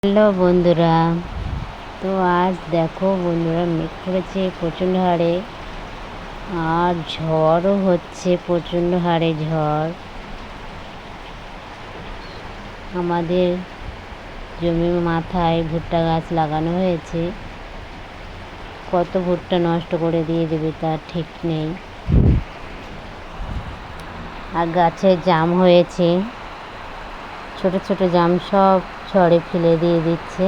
Hello বন্ধুরা, তো আজ দেখো বন্ধুরা, মেঘ করেছে প্রচণ্ড হারে আর ঝড়ও হচ্ছে প্রচণ্ড হারে ঝড়। আমাদের জমির মাথায় ভুট্টা গাছ লাগানো হয়েছে, কত ভুট্টা নষ্ট করে দিয়ে দেবে তার ঠিক নেই। আর গাছে জাম হয়েছে, ছোট ছোট জাম সব ঝড়ে ফেলে দিয়ে দিচ্ছে।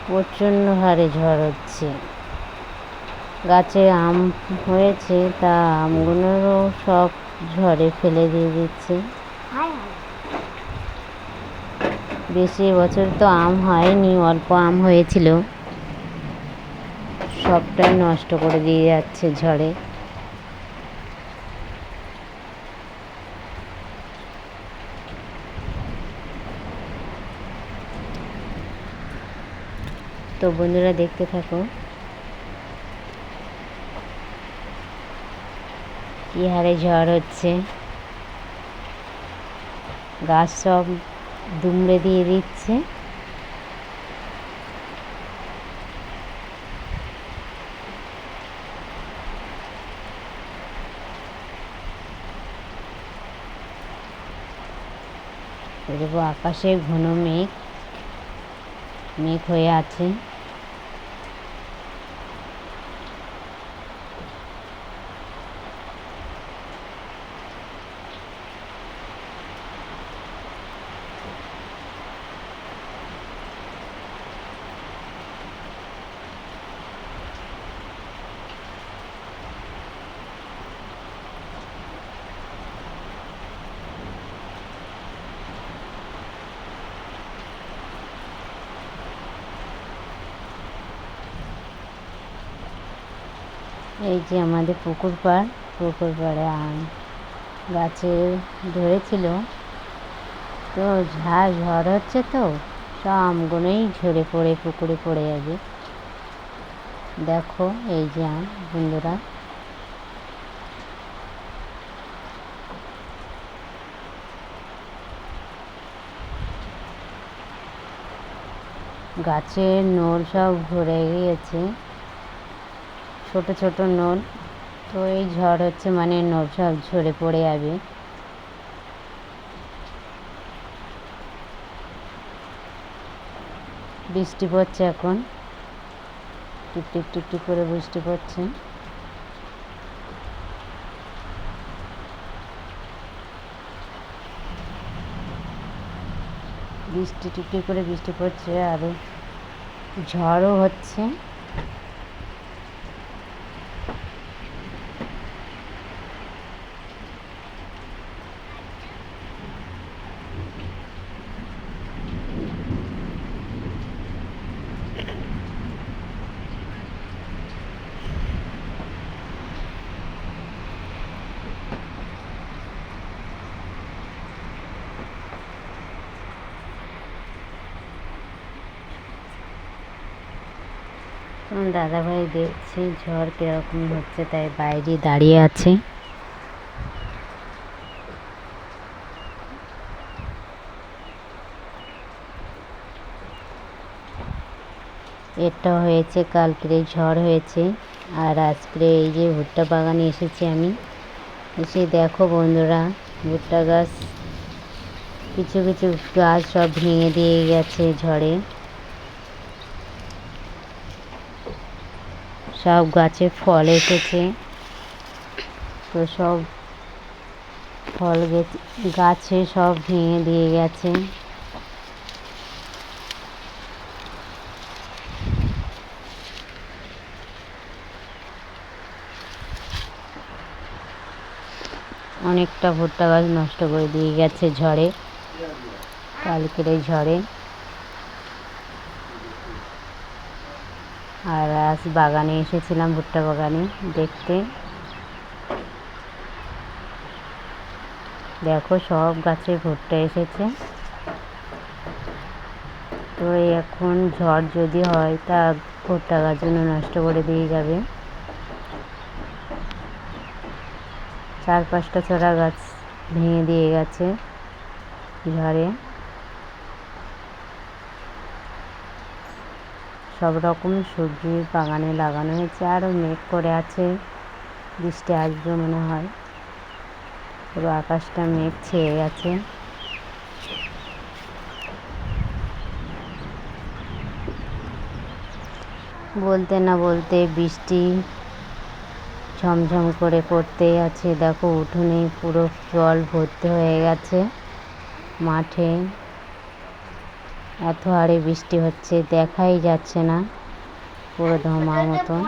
প্রচণ্ড হারে ঝড় হচ্ছে। গাছে আম হয়েছে, তা আমগুলোরও সব ঝড়ে ফেলে দিয়ে দিচ্ছে। বেশি বছর তো আম হয়নি, অল্প আম হয়েছিল, সবটাই নষ্ট করে দিয়ে যাচ্ছে ঝড়ে। তো বন্ধুরা দেখতে থাকো কি হারে ঝড় হচ্ছে। গাছ সব দুমড়ে দিয়ে দিচ্ছে। দেখো আকাশে ঘন মেঘ মেঘ হয়ে আছে। এই যে আমাদের পুকুর পাড়ে আম গাছে ধরেছিল, তো ঝড় হচ্ছে, তো সব আমগুলোই ঝরে পড়ে পুকুরে পড়ে যাবে। দেখো এই যে আম বন্ধুরা, গাছের নোল সব ভরে গিয়েছে, ছোট ছোট নোল। তো এই ঝড় হচ্ছে মানে নোল সব ঝরে পড়ে যাবে। বৃষ্টি পড়ছে এখন, টিপটিপ টিপটিপ করে বৃষ্টি পড়ছে। টিপটিপ করে বৃষ্টি পড়ছে, আর ঝড়ও হচ্ছে। দাদাভাই দেখছে ঝড় কিরকম হচ্ছে, তাই বাইরে দাঁড়িয়ে আছে। এটা হয়েছে কালকের ঝড় হয়েছে, আর আজকে এই যে ভুট্টা বাগানে এসেছি আমি। এসে দেখো বন্ধুরা, ভুট্টা গাছ কিছু কিছু গাছ সব ভেঙে দিয়ে গেছে ঝড়ে। সব গাছে ফল এসেছে, তো সব ফল গাছে সব ভেঙে দিয়ে গেছে। অনেকটা ভুট্টা গাছ নষ্ট করে দিয়ে গেছে ঝড়ে, কালকের এই ঝড়ে। আর আজ বাগানে এসেছিলাম, ভুট্টা বাগানে দেখতে। দেখো সব গাছে ভুট্টা এসেছে। তো এখন ঝড় যদি হয়, তা ভুট্টা গাছগুলো নষ্ট করে দিয়ে যাবে। 4-5টা চারা গাছ ভেঙে দিয়ে গেছে ঝড়ে। সব রকম সবজি বাগানে লাগানো হয়েছে। আরও মেঘ করে আছে, বৃষ্টি আসবে মনে হয়। পুরো আকাশটা মেঘ ছেয়ে গেছে। বলতে না বলতে বৃষ্টি ঝমঝম করে পড়তেই আছে। দেখো উঠোনে পুরো জল ভর্তি হয়ে গেছে। মাঠে এত হারে বৃষ্টি হচ্ছে, দেখাই যাচ্ছে না, পুরো ধোঁয়া মতন।